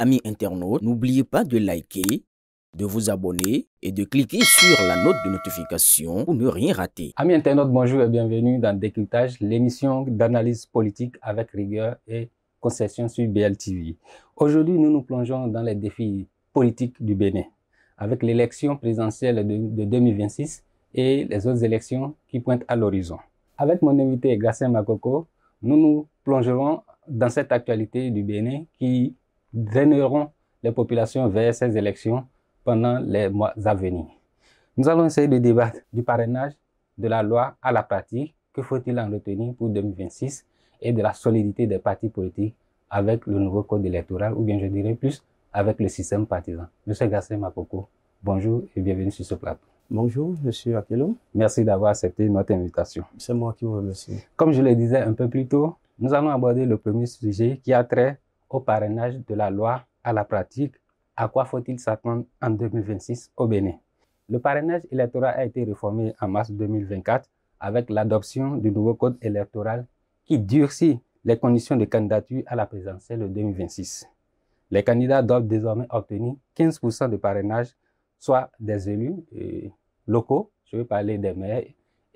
Amis internautes, n'oubliez pas de liker, de vous abonner et de cliquer sur la note de notification pour ne rien rater. Amis internautes, bonjour et bienvenue dans Décryptage, l'émission d'analyse politique avec rigueur et concession sur BLTV. Aujourd'hui, nous nous plongeons dans les défis politiques du Bénin avec l'élection présidentielle de 2026 et les autres élections qui pointent à l'horizon. Avec mon invité Gassem Makoko, nous nous plongerons dans cette actualité du Bénin qui draineront les populations vers ces élections pendant les mois à venir. Nous allons essayer de débattre du parrainage, de la loi à la pratique, que faut-il en retenir pour 2026 et de la solidité des partis politiques avec le nouveau code électoral ou bien je dirais plus avec le système partisan. Monsieur Gassem Makoko, bonjour et bienvenue sur ce plateau. Bonjour, Monsieur Akelo. Merci d'avoir accepté notre invitation. C'est moi qui vous remercie. Comme je le disais un peu plus tôt, nous allons aborder le premier sujet qui a trait au parrainage de la loi à la pratique. À quoi faut-il s'attendre en 2026 au Bénin? Le parrainage électoral a été réformé en mars 2024 avec l'adoption du nouveau code électoral qui durcit les conditions de candidature à la présidentielle de 2026. Les candidats doivent désormais obtenir 15% de parrainage, soit des élus locaux, je veux parler des maires,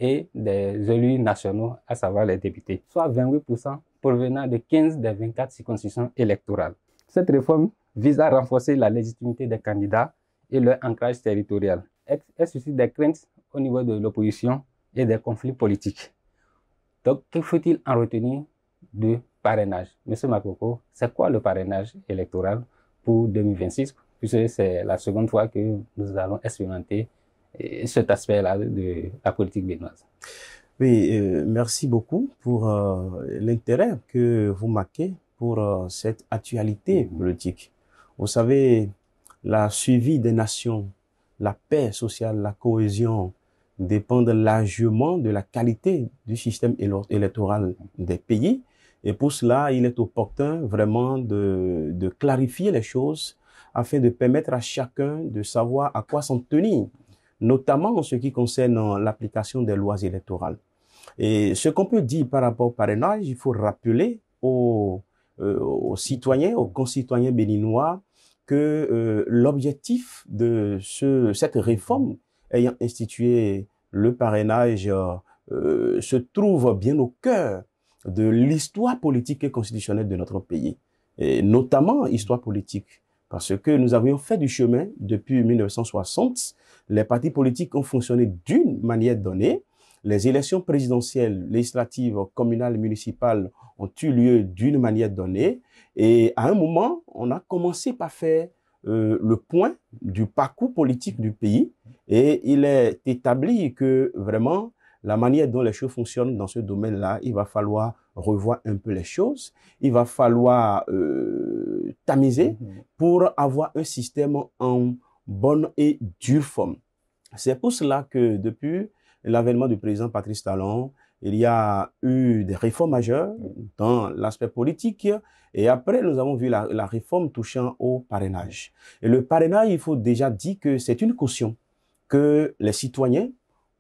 et des élus nationaux, à savoir les députés, soit 28% provenant de 15 des 24 circonscriptions électorales. Cette réforme vise à renforcer la légitimité des candidats et leur ancrage territorial. Elle suscite des craintes au niveau de l'opposition et des conflits politiques. Donc, que faut-il en retenir du parrainage? Monsieur Makoko, c'est quoi le parrainage électoral pour 2026? Puisque c'est la seconde fois que nous allons expérimenter cet aspect-là de la politique béninoise. Oui, merci beaucoup pour l'intérêt que vous marquez pour cette actualité politique. Vous savez, la suivi des nations, la paix sociale, la cohésion dépendent largement de la qualité du système électoral des pays. Et pour cela, il est opportun vraiment de clarifier les choses afin de permettre à chacun de savoir à quoi s'en tenir, notamment en ce qui concerne l'application des lois électorales. Et ce qu'on peut dire par rapport au parrainage, il faut rappeler aux citoyens, aux concitoyens béninois que l'objectif de cette réforme ayant institué le parrainage se trouve bien au cœur de l'histoire politique et constitutionnelle de notre pays, et notamment histoire politique. Parce que nous avions fait du chemin depuis 1960. Les partis politiques ont fonctionné d'une manière donnée. Les élections présidentielles, législatives, communales, municipales ont eu lieu d'une manière donnée. Et à un moment, on a commencé par faire le point du parcours politique du pays. Et il est établi que vraiment, la manière dont les choses fonctionnent dans ce domaine-là, il va falloir revoir un peu les choses. Il va falloir tamiser pour avoir un système en bonne et dure forme. C'est pour cela que depuis l'avènement du président Patrice Talon, il y a eu des réformes majeures dans l'aspect politique. Et après, nous avons vu la réforme touchant au parrainage. Et le parrainage, il faut déjà dire que c'est une caution que les citoyens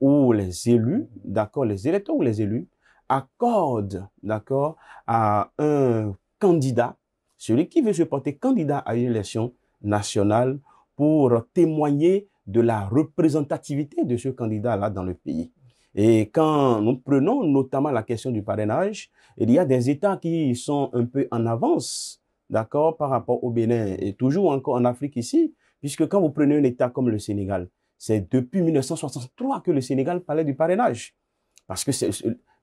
ou les élus, d'accord, les électeurs ou les élus, accordent, d'accord, à un candidat, celui qui veut se porter candidat à une élection nationale pour témoigner de la représentativité de ce candidat-là dans le pays. Et quand nous prenons notamment la question du parrainage, il y a des États qui sont un peu en avance, d'accord, par rapport au Bénin et toujours encore en Afrique ici, puisque quand vous prenez un État comme le Sénégal, c'est depuis 1963 que le Sénégal parlait du parrainage. Parce que c'est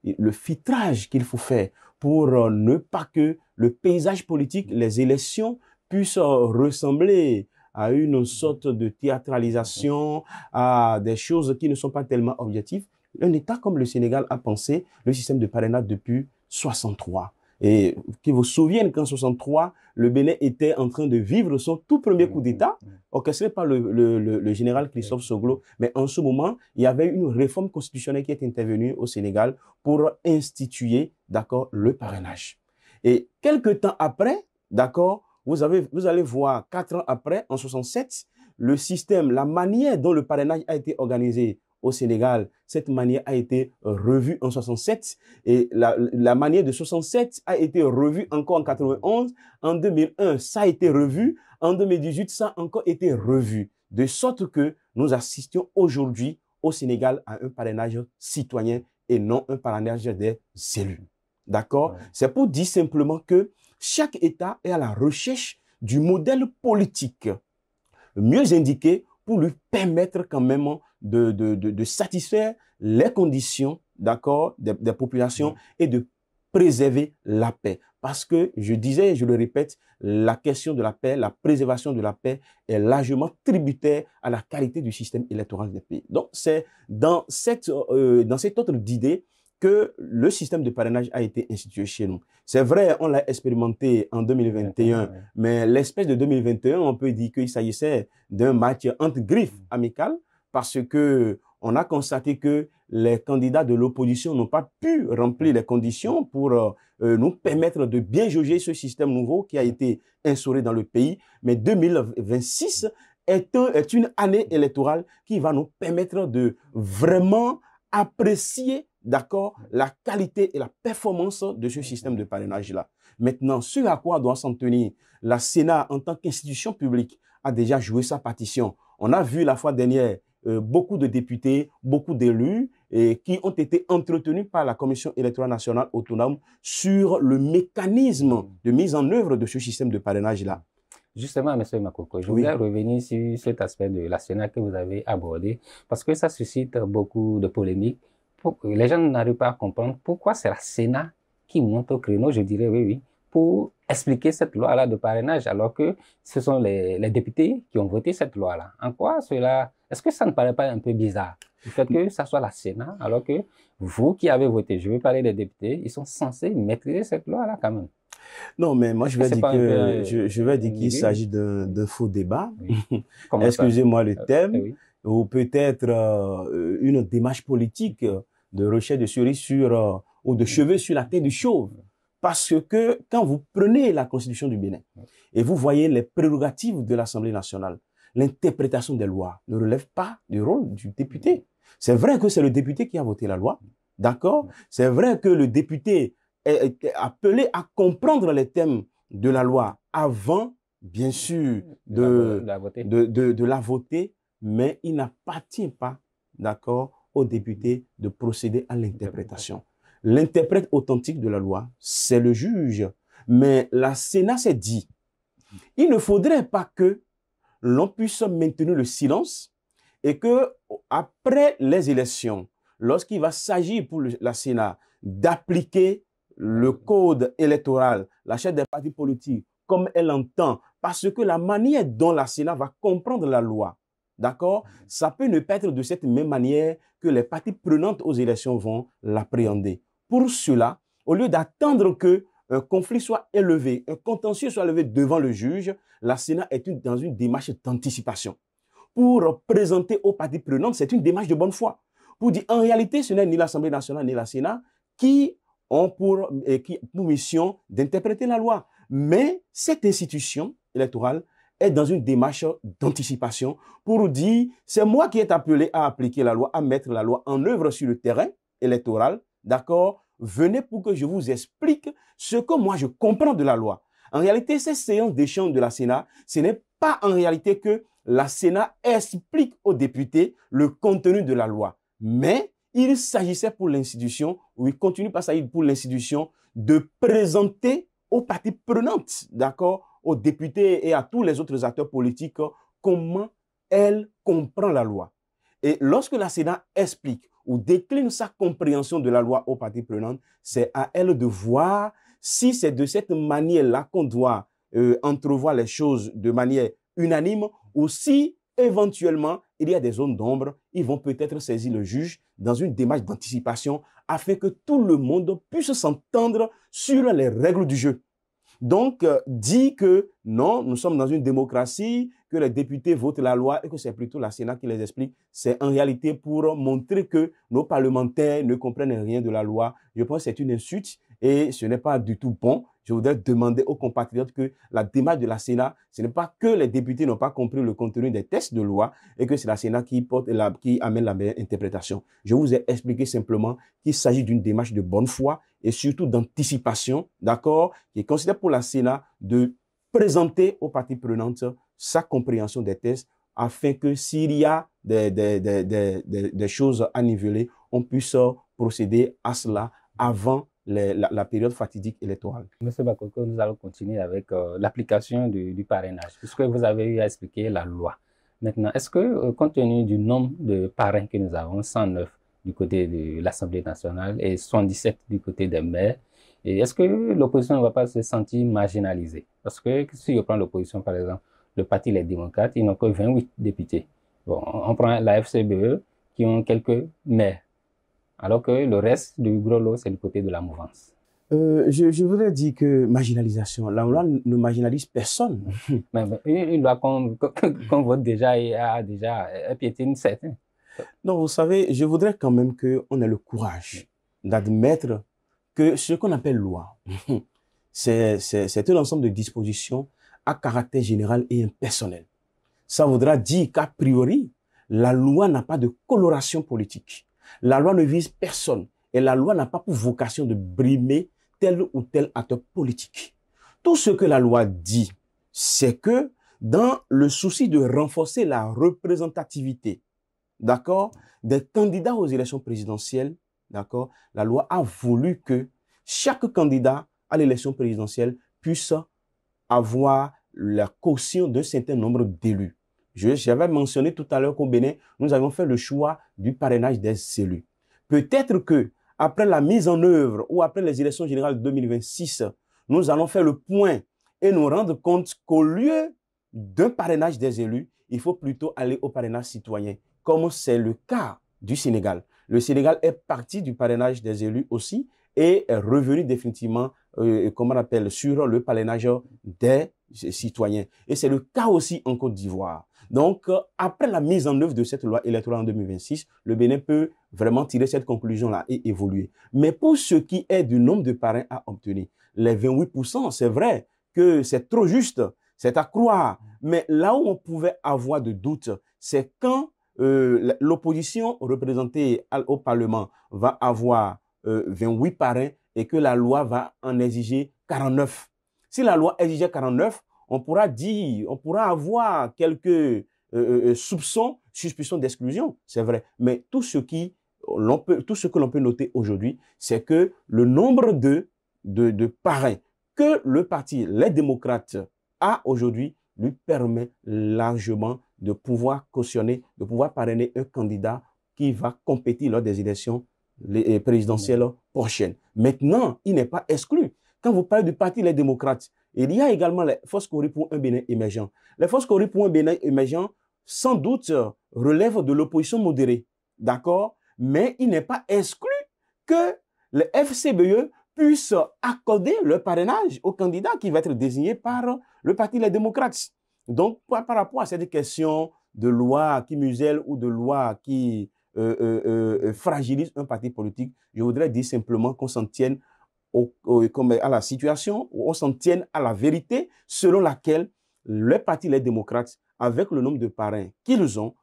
le filtrage qu'il faut faire pour ne pas que le paysage politique, les élections puissent ressembler à une sorte de théâtralisation, à des choses qui ne sont pas tellement objectives. Un État comme le Sénégal a pensé le système de parrainage depuis 63. Et qui vous souviennent qu'en 63, le Bénin était en train de vivre son tout premier coup d'État, orchestré par le général Christophe Soglo. Mais en ce moment, il y avait une réforme constitutionnelle qui est intervenue au Sénégal pour instituer, d'accord, le parrainage. Et quelques temps après, d'accord, vous allez voir 4 ans après, en 67, le système, la manière dont le parrainage a été organisé au Sénégal, cette manière a été revue en 67 et la manière de 67 a été revue encore en 91. En 2001, ça a été revu. En 2018, ça a encore été revu. De sorte que nous assistions aujourd'hui au Sénégal à un parrainage citoyen et non un parrainage des élus. D'accord? Ouais. C'est pour dire simplement que chaque État est à la recherche du modèle politique mieux indiqué pour lui permettre quand même de satisfaire les conditions, d'accord, des populations et de préserver la paix. Parce que, je disais et je le répète, la question de la paix, la préservation de la paix est largement tributaire à la qualité du système électoral des pays. Donc, c'est dans cet ordre d'idée que le système de parrainage a été institué chez nous. C'est vrai, on l'a expérimenté en 2021, mais l'espèce de 2021, on peut dire qu'il s'agissait d'un match entre griffes amical parce que on a constaté que les candidats de l'opposition n'ont pas pu remplir les conditions pour nous permettre de bien jauger ce système nouveau qui a été instauré dans le pays. Mais 2026 est une année électorale qui va nous permettre de vraiment apprécier, d'accord, la qualité et la performance de ce système de parrainage-là. Maintenant, ce à quoi doit s'en tenir, la Sénat, en tant qu'institution publique, a déjà joué sa partition. On a vu la fois dernière beaucoup de députés, beaucoup d'élus qui ont été entretenus par la Commission électorale nationale autonome sur le mécanisme de mise en œuvre de ce système de parrainage-là. Justement, M. Makoko, je voulais revenir sur cet aspect de la Sénat que vous avez abordé, parce que ça suscite beaucoup de polémiques. Les gens n'arrivent pas à comprendre pourquoi c'est la Sénat qui monte au créneau, je dirais oui, pour expliquer cette loi-là de parrainage, alors que ce sont les députés qui ont voté cette loi-là. En quoi cela... Est-ce que ça ne paraît pas un peu bizarre, le fait que ça soit la Sénat, alors que vous qui avez voté, je vais parler des députés, ils sont censés maîtriser cette loi-là quand même? Non, mais moi, je vais dire qu'il s'agit d'un faux débat. Oui. Excusez-moi le thème, ou peut-être une démarche politique de recherche de cerise ou de cheveux sur la tête du chauve. Parce que quand vous prenez la Constitution du Bénin et vous voyez les prérogatives de l'Assemblée nationale, l'interprétation des lois ne relève pas du rôle du député. C'est vrai que c'est le député qui a voté la loi, d'accord? C'est vrai que le député est appelé à comprendre les thèmes de la loi avant, bien sûr, de la voter, mais il n'appartient pas, d'accord, au député de procéder à l'interprétation. L'interprète authentique de la loi, c'est le juge. Mais la Sénat s'est dit, il ne faudrait pas que l'on puisse maintenir le silence et que, après les élections, lorsqu'il va s'agir pour la Sénat d'appliquer le code électoral, la charte des partis politiques, comme elle entend, parce que la manière dont la Sénat va comprendre la loi, d'accord, ça peut ne pas être de cette même manière que les parties prenantes aux élections vont l'appréhender. Pour cela, au lieu d'attendre que un conflit soit élevé, un contentieux soit élevé devant le juge, la Sénat est dans une démarche d'anticipation. Pour présenter aux parties prenantes, c'est une démarche de bonne foi. Pour dire, en réalité, ce n'est ni l'Assemblée nationale ni la Sénat qui ont pour mission d'interpréter la loi. Mais cette institution électorale est dans une démarche d'anticipation pour dire, c'est moi qui est appelé à appliquer la loi, à mettre la loi en œuvre sur le terrain électoral, d'accord? Venez pour que je vous explique ce que moi je comprends de la loi. En réalité, ces séances d'échange de la Sénat, ce n'est pas en réalité que la Sénat explique aux députés le contenu de la loi. Mais il s'agissait pour l'institution, ou il continue par s'agir pour l'institution, de présenter aux parties prenantes, d'accord, aux députés et à tous les autres acteurs politiques, comment elle comprend la loi. Et lorsque la Sénat explique ou décline sa compréhension de la loi aux parties prenantes, c'est à elle de voir si c'est de cette manière-là qu'on doit entrevoir les choses de manière unanime ou si éventuellement il y a des zones d'ombre, ils vont peut-être saisir le juge dans une démarche d'anticipation afin que tout le monde puisse s'entendre sur les règles du jeu. Donc, dit que non, nous sommes dans une démocratie, que les députés votent la loi et que c'est plutôt la Sénat qui les explique, c'est en réalité pour montrer que nos parlementaires ne comprennent rien de la loi. Je pense que c'est une insulte et ce n'est pas du tout bon. Je voudrais demander aux compatriotes que la démarche de la Sénat, ce n'est pas que les députés n'ont pas compris le contenu des textes de loi et que c'est la Sénat qui amène la meilleure interprétation. Je vous ai expliqué simplement qu'il s'agit d'une démarche de bonne foi et surtout d'anticipation, d'accord, qui est considérée pour la Sénat de présenter aux parties prenantes sa compréhension des textes afin que s'il y a des choses à niveler, on puisse procéder à cela avant la période fatidique électorale. Monsieur Bakoko, nous allons continuer avec l'application du parrainage, puisque vous avez eu à expliquer la loi. Maintenant, est-ce que, compte tenu du nombre de parrains que nous avons, 109 du côté de l'Assemblée nationale et 77 du côté des maires, est-ce que l'opposition ne va pas se sentir marginalisée? Parce que si je prends l'opposition, par exemple, le Parti Les Démocrates, ils n'ont que 28 députés. Bon, on prend la FCBE qui ont quelques maires, alors que le reste du gros lot, c'est du côté de la mouvance. Je voudrais dire que marginalisation, la loi ne marginalise personne. Mais une loi qu'on vote déjà et a déjà piétine certains. Non, vous savez, je voudrais quand même qu'on ait le courage d'admettre que ce qu'on appelle loi, c'est un ensemble de dispositions à caractère général et impersonnel. Ça voudra dire qu'a priori, la loi n'a pas de coloration politique. La loi ne vise personne et la loi n'a pas pour vocation de brimer tel ou tel acteur politique. Tout ce que la loi dit, c'est que dans le souci de renforcer la représentativité, d'accord, des candidats aux élections présidentielles, d'accord, la loi a voulu que chaque candidat à l'élection présidentielle puisse avoir la caution d'un certain nombre d'élus. J'avais mentionné tout à l'heure qu'au Bénin, nous avons fait le choix du parrainage des élus. Peut-être que après la mise en œuvre ou après les élections générales de 2026, nous allons faire le point et nous rendre compte qu'au lieu d'un parrainage des élus, il faut plutôt aller au parrainage citoyen, comme c'est le cas du Sénégal. Le Sénégal est parti du parrainage des élus aussi et est revenu définitivement, comment on appelle, sur le parrainage des citoyens. Et c'est le cas aussi en Côte d'Ivoire. Donc, après la mise en œuvre de cette loi électorale en 2026, le Bénin peut vraiment tirer cette conclusion-là et évoluer. Mais pour ce qui est du nombre de parrains à obtenir, les 28%, c'est vrai que c'est trop juste, c'est à croire. Mais là où on pouvait avoir de doutes, c'est quand l'opposition représentée au Parlement va avoir 28 parrains et que la loi va en exiger 49. Si la loi exigeait 49, on pourra dire, on pourra avoir quelques soupçons, suspicions d'exclusion, c'est vrai. Mais tout ce que l'on peut noter aujourd'hui, c'est que le nombre de parrains que le parti Les Démocrates a aujourd'hui lui permet largement de pouvoir cautionner, de pouvoir parrainer un candidat qui va compétir lors des élections présidentielles prochaines. Maintenant, il n'est pas exclu. Quand vous parlez du parti Les Démocrates, il y a également les forces Cori pour un Bénin émergent. Les forces Cori pour un Bénin émergent, sans doute, relèvent de l'opposition modérée. D'accord? Mais il n'est pas exclu que le FCBE puisse accorder le parrainage au candidat qui va être désigné par le parti Les Démocrates. Donc, par rapport à cette question de loi qui muselle ou de loi qui fragilise un parti politique, je voudrais dire simplement qu'on s'en tienne à la situation, on s'en tienne à la vérité selon laquelle le parti Les Démocrates, avec le nombre de parrains qu'ils ont,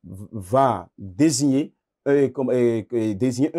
va désigner un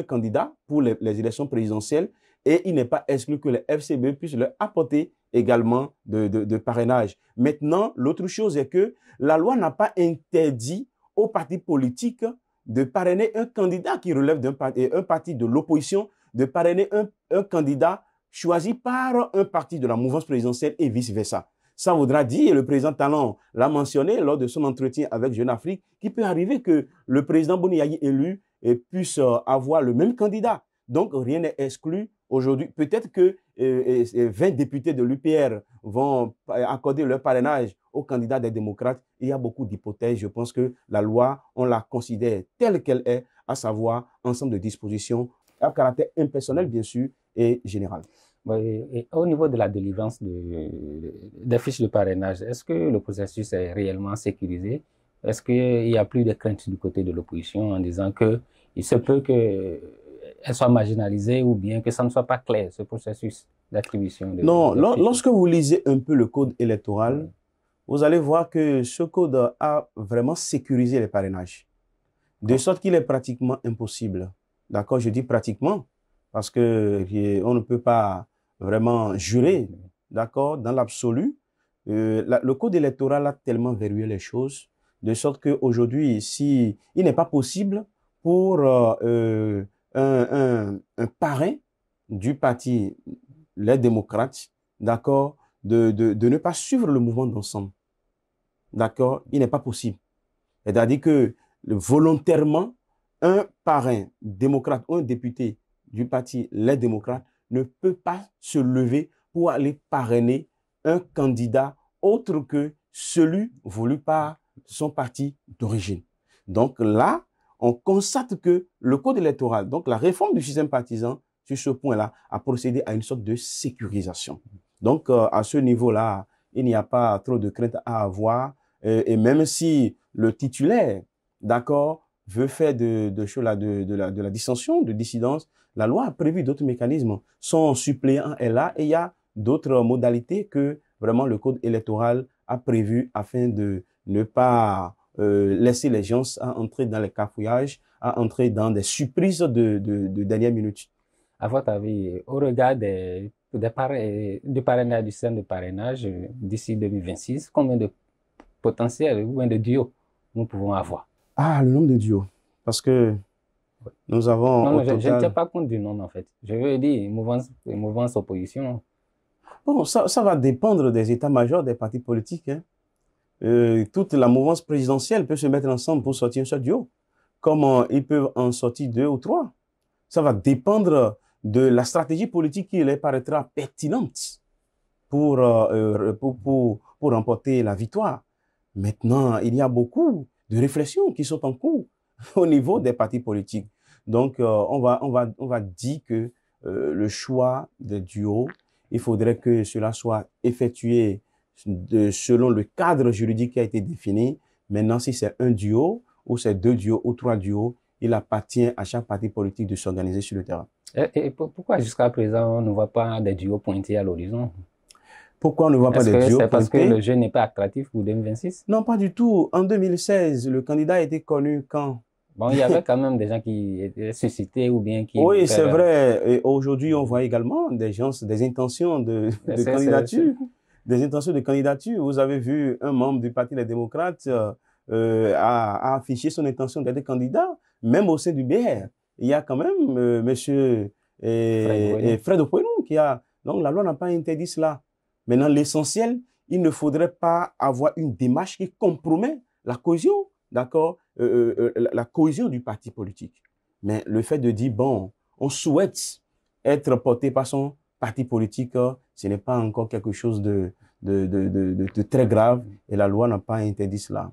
candidat pour les élections présidentielles et il n'est pas exclu que les FCB puissent leur apporter également de parrainage. Maintenant, l'autre chose est que la loi n'a pas interdit aux partis politiques de parrainer un candidat qui relève d'un parti de l'opposition, de parrainer un candidat choisi par un parti de la mouvance présidentielle et vice-versa. Ça voudra dire, et le président Talon l'a mentionné lors de son entretien avec Jeune Afrique, qu'il peut arriver que le président Boni élu puisse avoir le même candidat. Donc, rien n'est exclu aujourd'hui. Peut-être que 20 députés de l'UPR vont accorder leur parrainage aux candidats des démocrates. Il y a beaucoup d'hypothèses. Je pense que la loi, on la considère telle qu'elle est, à savoir ensemble de dispositions à caractère impersonnel, bien sûr, et général. Et au niveau de la délivrance des fiches de parrainage, est-ce que le processus est réellement sécurisé? Est-ce qu'il n'y a plus de crainte du côté de l'opposition en disant qu'il se peut qu'elle soit marginalisée ou bien que ça ne soit pas clair, ce processus d'attribution de Non, des fiches? lorsque vous lisez un peu le code électoral, vous allez voir que ce code a vraiment sécurisé les parrainages, de sorte qu'il est pratiquement impossible. D'accord, je dis pratiquement, parce que on ne peut pas vraiment jurer, d'accord, dans l'absolu. Le code électoral a tellement verrouillé les choses, de sorte qu'aujourd'hui, il n'est pas possible pour un parrain du parti Les Démocrates, d'accord, de ne pas suivre le mouvement d'ensemble. D'accord, il n'est pas possible. C'est-à-dire que volontairement, un parrain démocrate ou un député du parti Les Démocrates ne peut pas se lever pour aller parrainer un candidat autre que celui voulu par son parti d'origine. Donc là, on constate que le code électoral, donc la réforme du système partisan, sur ce point-là, a procédé à une sorte de sécurisation. Donc à ce niveau-là, il n'y a pas trop de crainte à avoir. Et même si le titulaire, d'accord, veut faire de la dissension, de dissidence, la loi a prévu d'autres mécanismes. Son suppléant est là et il y a d'autres modalités que vraiment le code électoral a prévu afin de ne pas laisser les gens à entrer dans les cafouillages, à entrer dans des surprises de dernière minute. À votre avis, au regard du parrainage, du système de parrainage d'ici 2026, combien de potentiels ou de duos nous pouvons avoir? Ah, le nombre de duos. Parce que nous avons non, je ne tiens pas compte du nombre en fait. Je veux dire, mouvance opposition. Bon, ça va dépendre des états-majors des partis politiques. Hein. Toute la mouvance présidentielle peut se mettre ensemble pour sortir un seul duo. Comme ils peuvent en sortir 2 ou 3. Ça va dépendre de la stratégie politique qui leur paraîtra pertinente pour remporter la victoire. Maintenant, il y a beaucoup de réflexions qui sont en cours au niveau des partis politiques. Donc, on va dire que le choix des duos, il faudrait que cela soit effectué selon le cadre juridique qui a été défini. Maintenant, si c'est un duo, ou c'est 2 duos, ou 3 duos, il appartient à chaque parti politique de s'organiser sur le terrain. Et pourquoi jusqu'à présent, on ne voit pas des duos pointés à l'horizon? Pourquoi on ne voit pas des duos pointés? C'est parce que le jeu n'est pas attractif pour 2026? Non, pas du tout. En 2016, le candidat a été connu quand? Bon, il y avait quand même des gens qui étaient suscités ou bien qui... Oui, c'est vrai. Et aujourd'hui, on voit également des intentions de candidature. Des intentions de candidature. Vous avez vu un membre du Parti Les Démocrates a affiché son intention d'être candidat, même au sein du BR. Il y a quand même monsieur Fred Opoinou qui a... Donc, la loi n'a pas interdit cela. Maintenant, l'essentiel, il ne faudrait pas avoir une démarche qui compromet la cohésion, d'accord, la cohésion du parti politique. Mais le fait de dire, bon, on souhaite être porté par son parti politique, ce n'est pas encore quelque chose de très grave et la loi n'a pas interdit cela.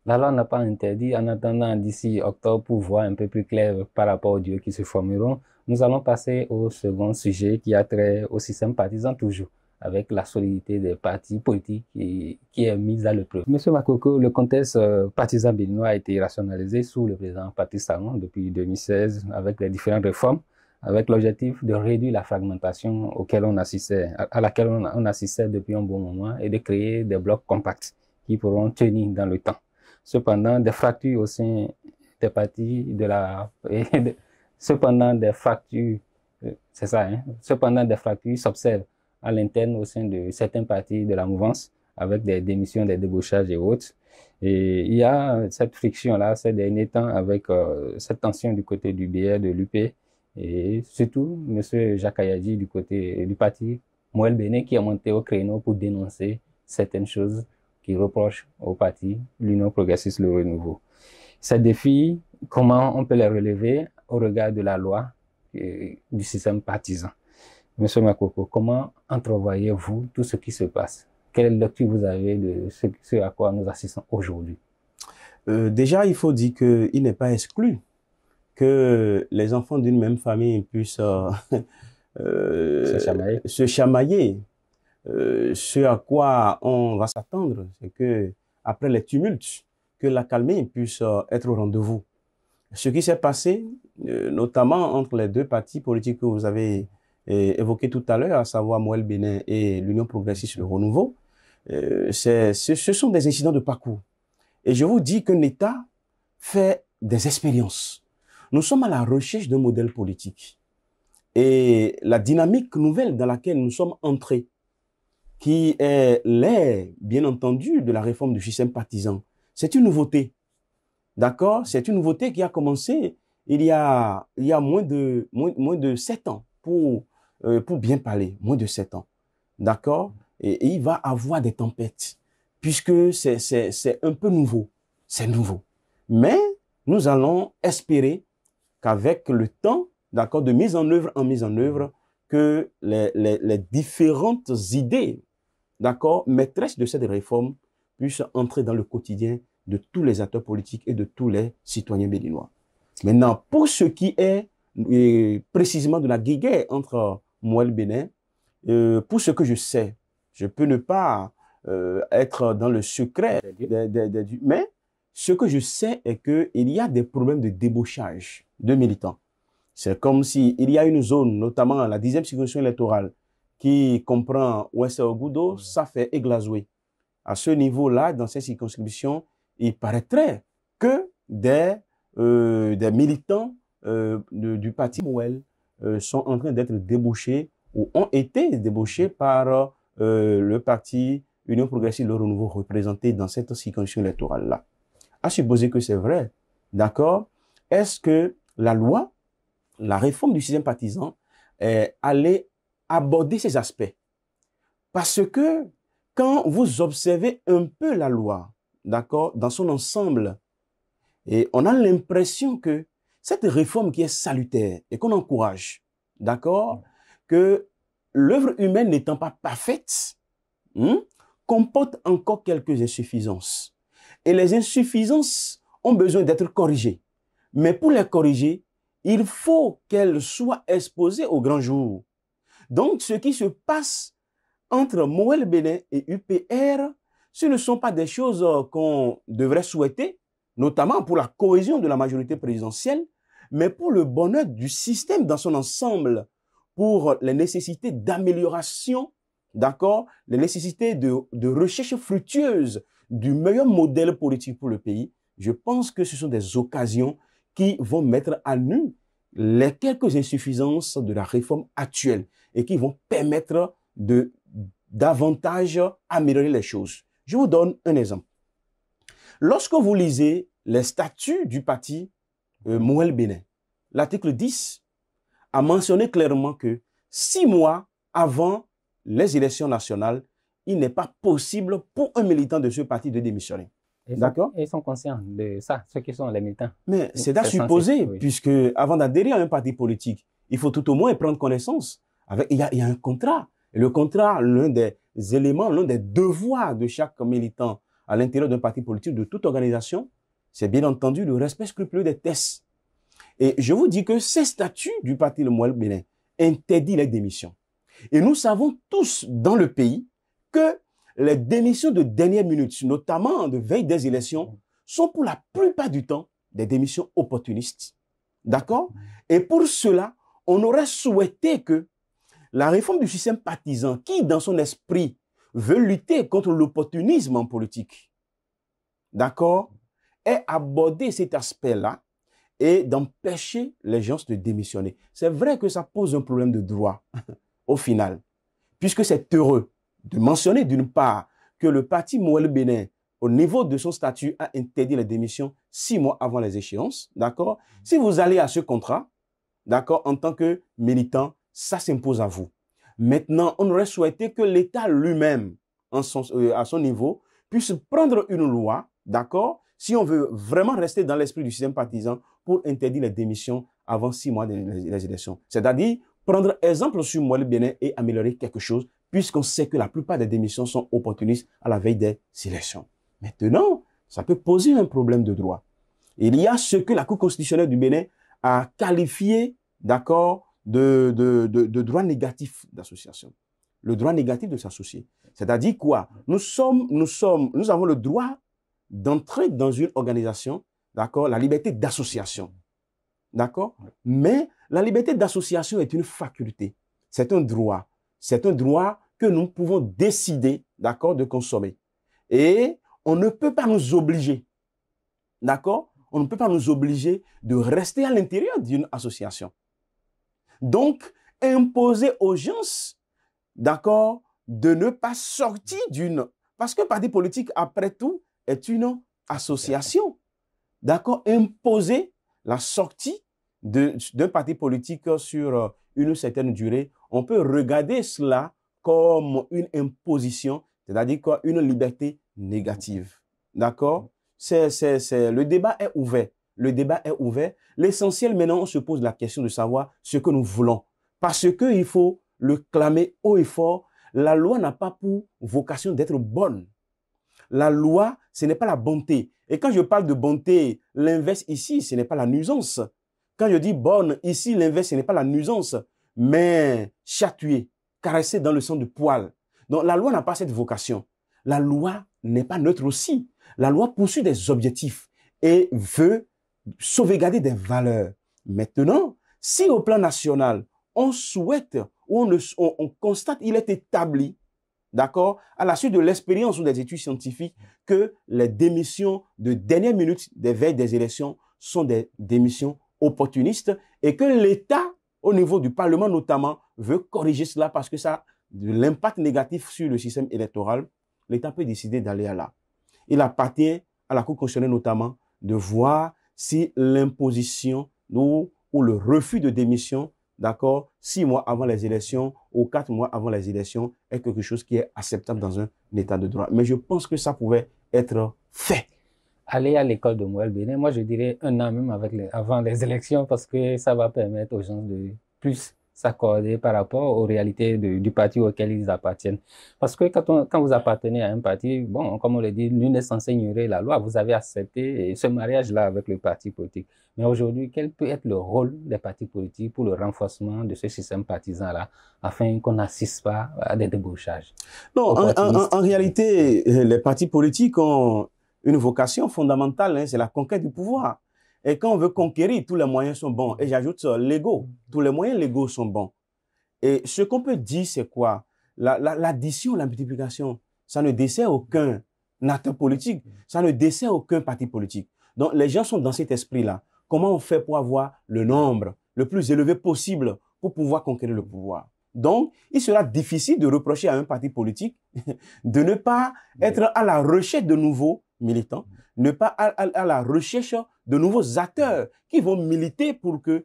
La loi n'a pas interdit. En attendant d'ici octobre pour voir un peu plus clair par rapport aux duos qui se formeront, nous allons passer au second sujet qui a trait au système partisan toujours, avec la solidité des partis politiques qui est mise à l'épreuve. Monsieur Makoko, le contexte partisan béninois a été rationalisé sous le président Patrice Talon depuis 2016 avec les différentes réformes, avec l'objectif de réduire la fragmentation à laquelle on assistait depuis un bon moment et de créer des blocs compacts qui pourront tenir dans le temps. Cependant, des fractures au sein des partis cependant des fractures s'observent à l'interne au sein de certains partis de la mouvance, avec des démissions, des débauchages et autres. Et il y a cette friction-là ces derniers temps avec cette tension du côté du BR, de l'UP, et surtout M. Jacques Ayadji du côté du parti Moël Béné qui est monté au créneau pour dénoncer certaines choses qui reprochent au parti l'Union progressiste Le Renouveau. Ces défis, comment on peut les relever au regard de la loi du système partisan? Monsieur Makoko, comment entrevoyez-vous tout ce qui se passe? Quelle lecture vous avez de ce à quoi nous assistons aujourd'hui? Déjà, il faut dire qu'il n'est pas exclu que les enfants d'une même famille puissent se chamailler. Ce à quoi on va s'attendre, c'est que après les tumultes, que la calmie puisse être au rendez-vous. Ce qui s'est passé, notamment entre les deux partis politiques que vous avez évoqués tout à l'heure, à savoir Moël Bénin et l'Union progressiste Le Renouveau, ce sont des incidents de parcours. Et je vous dis qu'un État fait des expériences. Nous sommes à la recherche d'un modèle politique. Et la dynamique nouvelle dans laquelle nous sommes entrés, qui est l'air, bien entendu, de la réforme du système partisan, c'est une nouveauté. D'accord? C'est une nouveauté qui a commencé il y a moins de 7 ans, pour bien parler, moins de 7 ans. D'accord? Et il va avoir des tempêtes, puisque c'est un peu nouveau. C'est nouveau. Mais nous allons espérer qu'avec le temps, d'accord, de mise en œuvre en mise en œuvre, que les différentes idées, d'accord, maîtresses de cette réforme puissent entrer dans le quotidien de tous les acteurs politiques et de tous les citoyens béninois. Maintenant, pour ce qui est précisément de la guéguerre entre Moël Bénin, pour ce que je sais, je peux ne pas être dans le secret, mais ce que je sais est qu'il y a des problèmes de débauchage de militants. C'est comme s'il y a une zone, notamment la 10e circonscription électorale, qui comprend Ouest-Ogoudo, ça fait Églazoué. À ce niveau-là, dans cette circonscription, il paraîtrait que des militants du parti Moël sont en train d'être débauchés ou ont été débauchés par le parti Union progressiste Le Renouveau représenté dans cette circonscription électorale-là. À supposer que c'est vrai, d'accord, est-ce que la loi, la réforme du système partisan, allait aborder ces aspects? Parce que quand vous observez un peu la loi, d'accord, dans son ensemble, et on a l'impression que cette réforme qui est salutaire et qu'on encourage, d'accord, que l'œuvre humaine n'étant pas parfaite, comporte encore quelques insuffisances. Et les insuffisances ont besoin d'être corrigées. Mais pour les corriger, il faut qu'elles soient exposées au grand jour. Donc, ce qui se passe entre Moël Bénin et UPR, ce ne sont pas des choses qu'on devrait souhaiter, notamment pour la cohésion de la majorité présidentielle, mais pour le bonheur du système dans son ensemble, pour les nécessités d'amélioration, d'accord, les nécessités de recherche fructueuse du meilleur modèle politique pour le pays. Je pense que ce sont des occasions qui vont mettre à nu les quelques insuffisances de la réforme actuelle et qui vont permettre de davantage améliorer les choses. Je vous donne un exemple. Lorsque vous lisez les statuts du parti Moël Bénin, l'article 10 a mentionné clairement que 6 mois avant les élections nationales, il n'est pas possible pour un militant de ce parti de démissionner. D'accord? Ils sont conscients de ça, ceux qui sont les militants. Mais c'est à supposer, oui. Puisque avant d'adhérer à un parti politique, il faut tout au moins prendre connaissance. Il y a un contrat. Et le contrat, l'un des éléments, l'un des devoirs de chaque militant à l'intérieur d'un parti politique, de toute organisation, c'est bien entendu le respect scrupuleux des tests. Et je vous dis que ces statuts du parti Le Moël Bénin interdisent les démissions. Et nous savons tous dans le pays que les démissions de dernière minute, notamment de veille des élections, sont pour la plupart du temps des démissions opportunistes. D'accord? Et pour cela, on aurait souhaité que la réforme du système partisan, qui dans son esprit veut lutter contre l'opportunisme en politique, d'accord, ait abordé cet aspect-là et d'empêcher les gens de démissionner. C'est vrai que ça pose un problème de droit au final, puisque c'est heureux de mentionner d'une part que le parti Moël Bénin, au niveau de son statut, a interdit les démissions 6 mois avant les échéances, d'accord? Si vous allez à ce contrat, d'accord, en tant que militant, ça s'impose à vous. Maintenant, on aurait souhaité que l'État lui-même, à son niveau, puisse prendre une loi, d'accord, si on veut vraiment rester dans l'esprit du système partisan, pour interdire les démissions avant 6 mois des élections. C'est-à-dire prendre exemple sur Moël Bénin et améliorer quelque chose, puisqu'on sait que la plupart des démissions sont opportunistes à la veille des élections. Maintenant, ça peut poser un problème de droit. Il y a ce que la Cour constitutionnelle du Bénin a qualifié, d'accord, de droit négatif d'association. Le droit négatif de s'associer. C'est-à-dire quoi? Nous avons le droit d'entrer dans une organisation, d'accord? La liberté d'association. D'accord? Mais la liberté d'association est une faculté. C'est un droit. C'est un droit que nous pouvons décider, d'accord, de consommer. Et on ne peut pas nous obliger, d'accord? On ne peut pas nous obliger de rester à l'intérieur d'une association. Donc, imposer aux gens, d'accord, de ne pas sortir d'une... Parce que parti politique, après tout, est une association. D'accord? Imposer la sortie d'un parti politique sur une certaine durée, on peut regarder cela comme une imposition, c'est-à-dire quoi, une liberté négative. D'accord? Le débat est ouvert. Le débat est ouvert. L'essentiel maintenant, on se pose la question de savoir ce que nous voulons. Parce qu'il faut le clamer haut et fort. La loi n'a pas pour vocation d'être bonne. La loi, ce n'est pas la bonté. Et quand je parle de bonté, l'inverse ici, ce n'est pas la nuisance. Quand je dis bonne, ici, l'inverse, ce n'est pas la nuisance, mais chatouiller, caresser dans le sens du poil. Donc, la loi n'a pas cette vocation. La loi n'est pas neutre aussi. La loi poursuit des objectifs et veut sauvegarder des valeurs. Maintenant, si au plan national, on souhaite ou on constate, il est établi, d'accord, à la suite de l'expérience ou des études scientifiques, que les démissions de dernière minute des veilles des élections sont des démissions opportunistes et que l'État, au niveau du Parlement notamment, veut corriger cela parce que ça a de l'impact négatif sur le système électoral. L'État peut décider d'aller à là. Il appartient à la Cour constitutionnelle notamment de voir si l'imposition ou le refus de démission, d'accord, 6 mois avant les élections ou 4 mois avant les élections est quelque chose qui est acceptable dans un état de droit. Mais je pense que ça pouvait être fait. Aller à l'école de Moël Bénin, moi je dirais 1 an même avant les élections parce que ça va permettre aux gens de plus s'accorder par rapport aux réalités du parti auquel ils appartiennent. Parce que quand vous appartenez à un parti, bon, comme on le dit, nul n'est censé ignorer la loi. Vous avez accepté ce mariage-là avec le parti politique. Mais aujourd'hui, quel peut être le rôle des partis politiques pour le renforcement de ce système partisan-là, afin qu'on n'assiste pas à des débauchages? Non, en réalité, les partis politiques ont une vocation fondamentale, hein, c'est la conquête du pouvoir. Et quand on veut conquérir, tous les moyens sont bons. Et j'ajoute légaux. Tous les moyens légaux sont bons. Et ce qu'on peut dire, c'est quoi? L'addition, la multiplication, ça ne dessert aucun acteur politique. Ça ne dessert aucun parti politique. Donc, les gens sont dans cet esprit-là. Comment on fait pour avoir le nombre le plus élevé possible pour pouvoir conquérir le pouvoir? Donc, il sera difficile de reprocher à un parti politique de ne pas être à la recherche de nouveaux militants, ne pas à la recherche de nouveaux acteurs qui vont militer pour que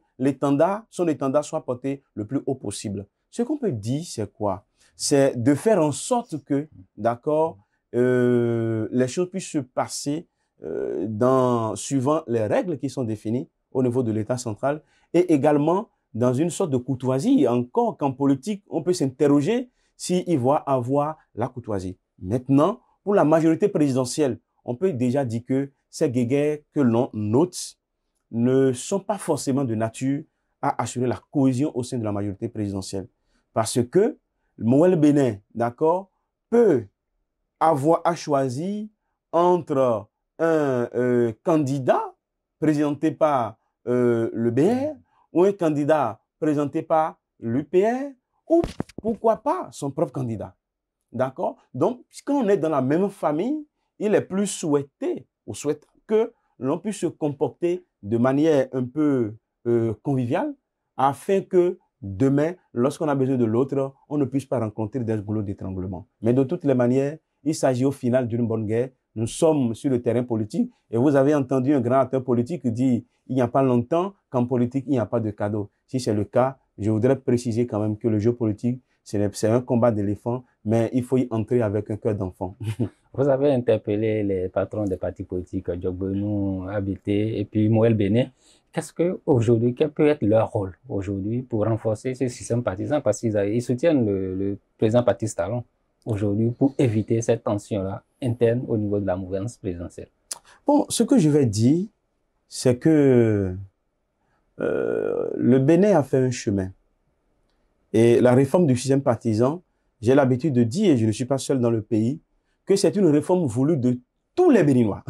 son étendard soit porté le plus haut possible. Ce qu'on peut dire, c'est quoi? C'est de faire en sorte que, d'accord, les choses puissent se passer suivant les règles qui sont définies au niveau de l'État central et également dans une sorte de courtoisie. Encore qu'en politique, on peut s'interroger s'il va avoir la courtoisie. Maintenant, pour la majorité présidentielle, on peut déjà dire que ces guéguerres que l'on note ne sont pas forcément de nature à assurer la cohésion au sein de la majorité présidentielle. Parce que Moël Bénin, d'accord, peut avoir à choisir entre un candidat présenté par le BR ou un candidat présenté par l'UPR ou pourquoi pas son propre candidat. D'accord? Donc, quand on est dans la même famille, il est plus souhaité ou souhaitable que l'on puisse se comporter de manière un peu conviviale afin que demain, lorsqu'on a besoin de l'autre, on ne puisse pas rencontrer des goulots d'étranglement. Mais de toutes les manières, il s'agit au final d'une bonne guerre. Nous sommes sur le terrain politique et vous avez entendu un grand acteur politique dire il n'y a pas longtemps qu'en politique, il n'y a pas de cadeau. Si c'est le cas, je voudrais préciser quand même que le jeu politique, c'est un combat d'éléphant, mais il faut y entrer avec un cœur d'enfant. Vous avez interpellé les patrons des partis politiques, Diogbenou, Habité et puis Moël Bénin. Quel peut être leur rôle aujourd'hui pour renforcer ce système partisan? Parce qu'ils soutiennent le président Patrice Talon aujourd'hui pour éviter cette tension-là interne au niveau de la mouvance présidentielle. Bon, ce que je vais dire, c'est que le Bénin a fait un chemin. Et la réforme du système partisan, j'ai l'habitude de dire, et je ne suis pas seul dans le pays, que c'est une réforme voulue de tous les Béninois.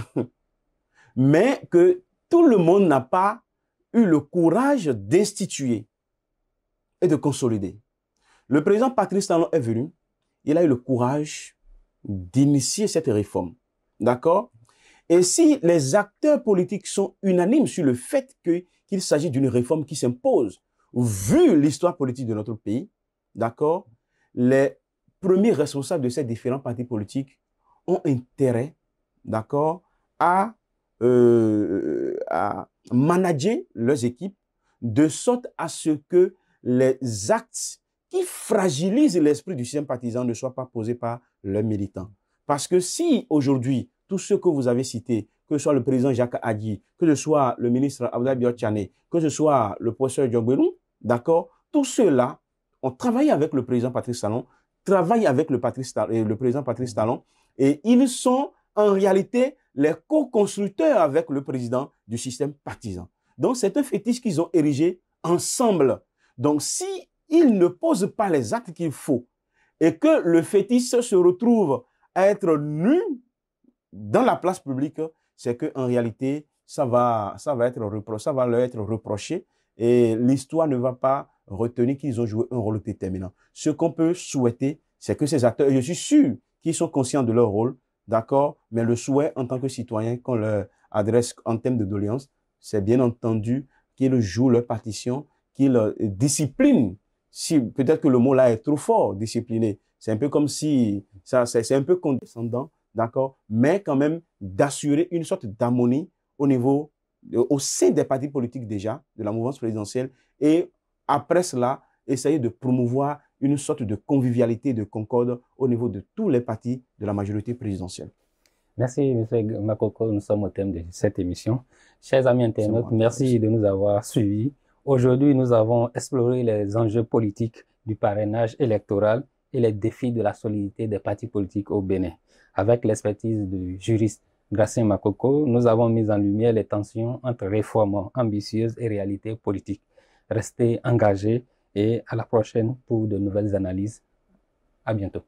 Mais que tout le monde n'a pas eu le courage d'instituer et de consolider. Le président Patrice Talon est venu, il a eu le courage d'initier cette réforme. D'accord? Et si les acteurs politiques sont unanimes sur le fait qu'il s'agit d'une réforme qui s'impose, vu l'histoire politique de notre pays, d'accord, les premiers responsables de ces différents partis politiques ont intérêt, d'accord, à manager leurs équipes de sorte à ce que les actes qui fragilisent l'esprit du système partisan ne soient pas posés par leurs militants. Parce que si aujourd'hui, tous ceux que vous avez cités, que ce soit le président Jacques Adi, que ce soit le ministre Abdoulaye Biotchane, que ce soit le professeur Diongbelou, d'accord, tous ceux-là ont travaillé avec le président Patrice Talon, travaillent avec le président Patrice Talon, et ils sont en réalité les co-constructeurs avec le président du système partisan. Donc, c'est un fétiche qu'ils ont érigé ensemble. Donc, si ils ne posent pas les actes qu'il faut et que le fétiche se retrouve à être nu dans la place publique, c'est qu'en réalité, ça va leur être reproché et l'histoire ne va pas retenir qu'ils ont joué un rôle déterminant. Ce qu'on peut souhaiter, c'est que ces acteurs, je suis sûr qu'ils sont conscients de leur rôle, d'accord, mais le souhait en tant que citoyen qu'on leur adresse en termes de doléances, c'est bien entendu qu'ils jouent leur partition, qu'ils disciplinent. Si, peut-être que le mot là est trop fort, discipliner. C'est un peu comme si, c'est un peu condescendant, d'accord, mais quand même d'assurer une sorte d'harmonie au sein des partis politiques déjà, de la mouvance présidentielle, et après cela, essayer de promouvoir une sorte de convivialité, de concorde au niveau de tous les partis de la majorité présidentielle. Merci, M. Makoko. Nous sommes au thème de cette émission. Chers amis internautes, merci de nous avoir suivis. Aujourd'hui, nous avons exploré les enjeux politiques du parrainage électoral et les défis de la solidité des partis politiques au Bénin. Avec l'expertise du juriste Gratien Makoko, nous avons mis en lumière les tensions entre réformes ambitieuses et réalités politiques. Restez engagés et à la prochaine pour de nouvelles analyses. À bientôt.